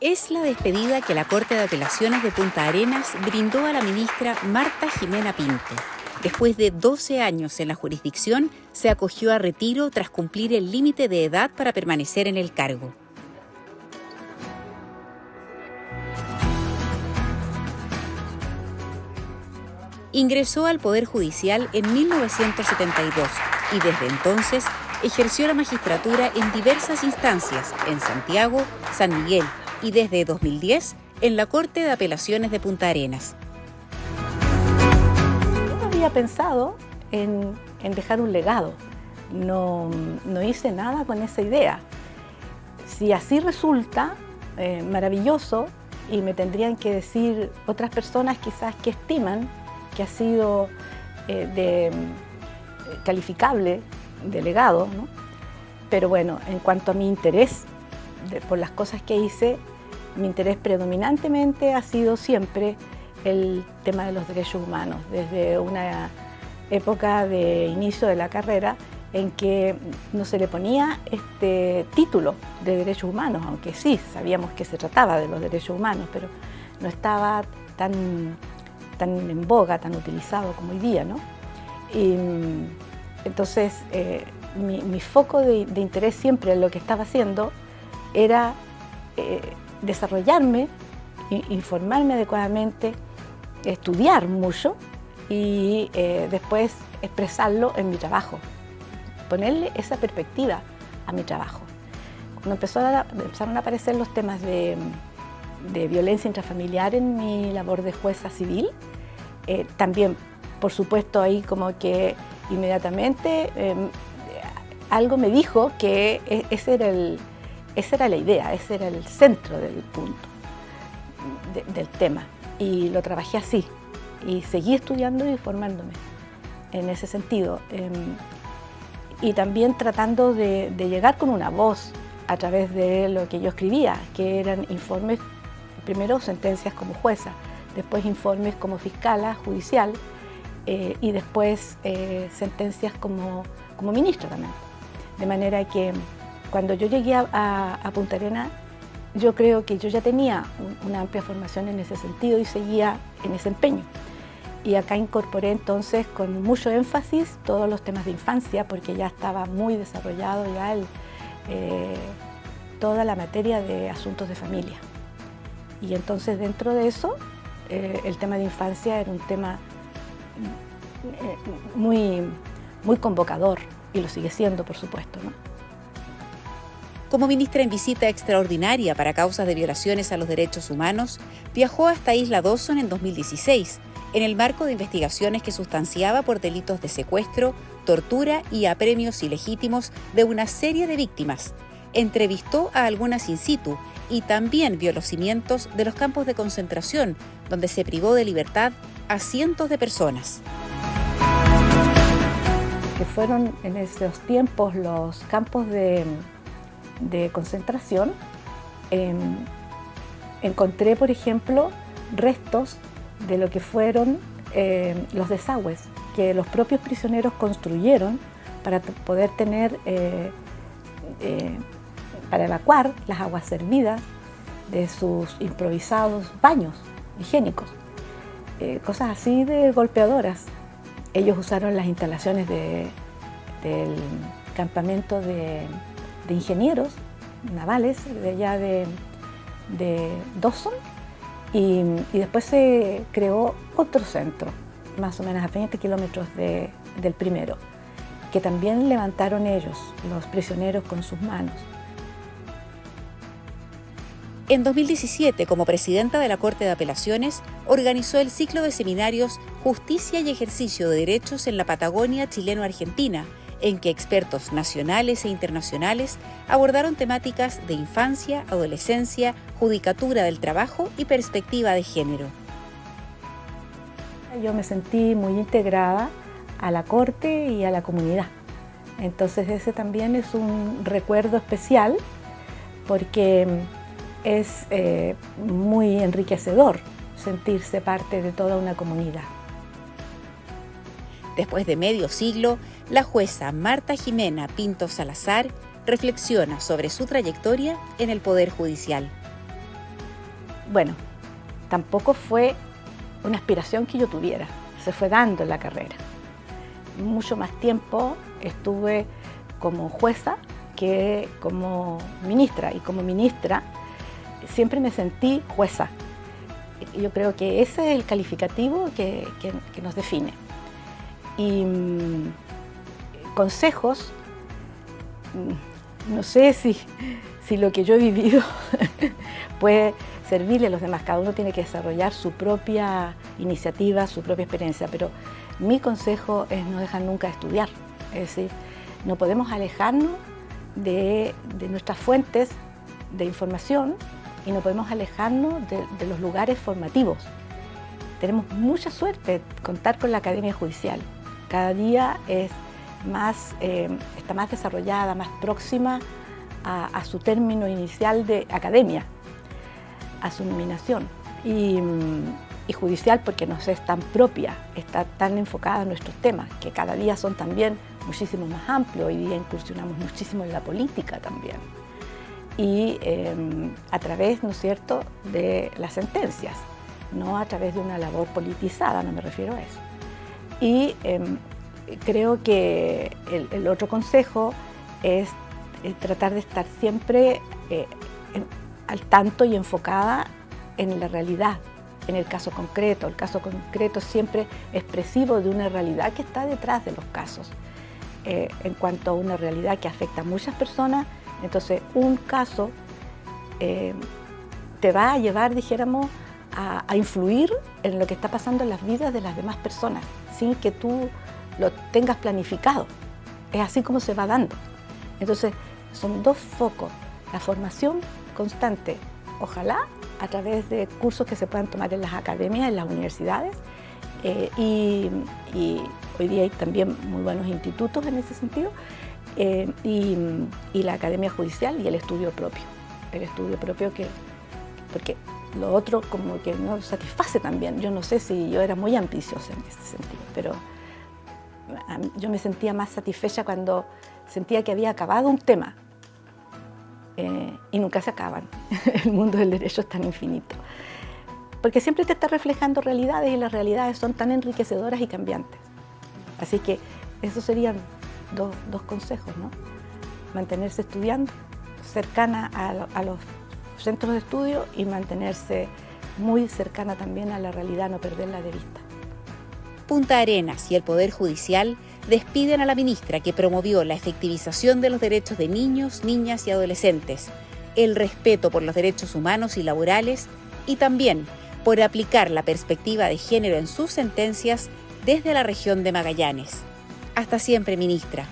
Es la despedida que la Corte de Apelaciones de Punta Arenas brindó a la ministra Marta Jimena Pinto. Después de 12 años en la jurisdicción, se acogió a retiro tras cumplir el límite de edad para permanecer en el cargo. Ingresó al Poder Judicial en 1972 y desde entonces ejerció la magistratura en diversas instancias en Santiago, San Miguel y desde 2010 en la Corte de Apelaciones de Punta Arenas. Yo no había pensado en dejar un legado, no hice nada con esa idea. Si así resulta, maravilloso, y me tendrían que decir otras personas quizás que estiman que ha sido calificable de legado, ¿no? Pero bueno, en cuanto a mi interés por las cosas que hice, mi interés predominantemente ha sido siempre el tema de los derechos humanos, desde una época de inicio de la carrera en que no se le ponía este título de derechos humanos, aunque sí sabíamos que se trataba de los derechos humanos, pero no estaba tan en boga, tan utilizado como hoy día, ¿no? Y entonces mi foco de interés siempre en lo que estaba haciendo era desarrollarme, informarme adecuadamente, estudiar mucho y después expresarlo en mi trabajo, ponerle esa perspectiva a mi trabajo. Cuando empezaron a aparecer los temas de violencia intrafamiliar en mi labor de jueza civil, también, por supuesto, ahí como que inmediatamente algo me dijo que esa era la idea, ese era el centro del punto del tema, y lo trabajé así y seguí estudiando y formándome en ese sentido, y también tratando de llegar con una voz a través de lo que yo escribía, que eran informes, primero sentencias como jueza, después informes como fiscala judicial, y después sentencias como ministra también. De manera que cuando yo llegué a Punta Arenas, yo creo que yo ya tenía una amplia formación en ese sentido y seguía en ese empeño. Y acá incorporé entonces con mucho énfasis todos los temas de infancia, porque ya estaba muy desarrollado ya toda la materia de asuntos de familia. Y entonces dentro de eso, el tema de infancia era un tema muy convocador, y lo sigue siendo, por supuesto, ¿no? Como ministra en visita extraordinaria para causas de violaciones a los derechos humanos, viajó hasta Isla Dawson en 2016, en el marco de investigaciones que sustanciaba por delitos de secuestro, tortura y apremios ilegítimos de una serie de víctimas. Entrevistó a algunas in situ y también vio los cimientos de los campos de concentración, donde se privó de libertad a cientos de personas. Que fueron en esos tiempos los campos de concentración. Encontré, por ejemplo, restos de lo que fueron los desagües que los propios prisioneros construyeron para poder tener, para evacuar las aguas servidas de sus improvisados baños higiénicos, cosas así de golpeadoras. Ellos usaron las instalaciones del campamento de ingenieros navales de allá de Dawson, y después se creó otro centro, más o menos a 20 kilómetros del primero, que también levantaron ellos, los prisioneros, con sus manos. En 2017, como presidenta de la Corte de Apelaciones, organizó el ciclo de seminarios Justicia y Ejercicio de Derechos en la Patagonia chileno-argentina, en que expertos nacionales e internacionales abordaron temáticas de infancia, adolescencia, judicatura del trabajo y perspectiva de género. Yo me sentí muy integrada a la Corte y a la comunidad. Entonces ese también es un recuerdo especial, porque es muy enriquecedor sentirse parte de toda una comunidad. Después de medio siglo, la jueza Marta Jimena Pinto Salazar reflexiona sobre su trayectoria en el Poder Judicial. Bueno, tampoco fue una aspiración que yo tuviera, se fue dando en la carrera. Mucho más tiempo estuve como jueza que como ministra, y como ministra siempre me sentí jueza. Yo creo que ese es el calificativo que nos define. Y consejos, no sé si lo que yo he vivido puede servirle a los demás. Cada uno tiene que desarrollar su propia iniciativa, su propia experiencia, pero mi consejo es no dejar nunca de estudiar. Es decir, no podemos alejarnos de nuestras fuentes de información y no podemos alejarnos de los lugares formativos. Tenemos mucha suerte de contar con la Academia Judicial. Cada día está más desarrollada, más próxima a su término inicial de academia, a su nominación. Y judicial porque nos es tan propia, está tan enfocada en nuestros temas, que cada día son también muchísimo más amplios. Hoy día incursionamos muchísimo en la política también. Y a través, ¿no es cierto?, de las sentencias, no a través de una labor politizada, no me refiero a eso. Y creo que el otro consejo es tratar de estar siempre al tanto y enfocada en la realidad, en el caso concreto. El caso concreto siempre expresivo de una realidad que está detrás de los casos. En cuanto a una realidad que afecta a muchas personas, entonces un caso te va a llevar, dijéramos, a influir en lo que está pasando en las vidas de las demás personas, sin que tú lo tengas planificado. Es así como se va dando. Entonces, son dos focos: la formación constante, ojalá a través de cursos que se puedan tomar en las academias, en las universidades, y hoy día hay también muy buenos institutos en ese sentido, y la Academia Judicial y el estudio propio. El estudio propio porque lo otro como que no satisface también. Yo no sé si yo era muy ambiciosa en ese sentido, pero yo me sentía más satisfecha cuando sentía que había acabado un tema, y nunca se acaban. El mundo del derecho es tan infinito, porque siempre te está reflejando realidades, y las realidades son tan enriquecedoras y cambiantes. Así que esos serían dos consejos, ¿no? Mantenerse estudiando, cercana a los centros de estudio, y mantenerse muy cercana también a la realidad, no perderla de vista. Punta Arenas y el Poder Judicial despiden a la ministra que promovió la efectivización de los derechos de niños, niñas y adolescentes, el respeto por los derechos humanos y laborales, y también por aplicar la perspectiva de género en sus sentencias desde la región de Magallanes. Hasta siempre, ministra.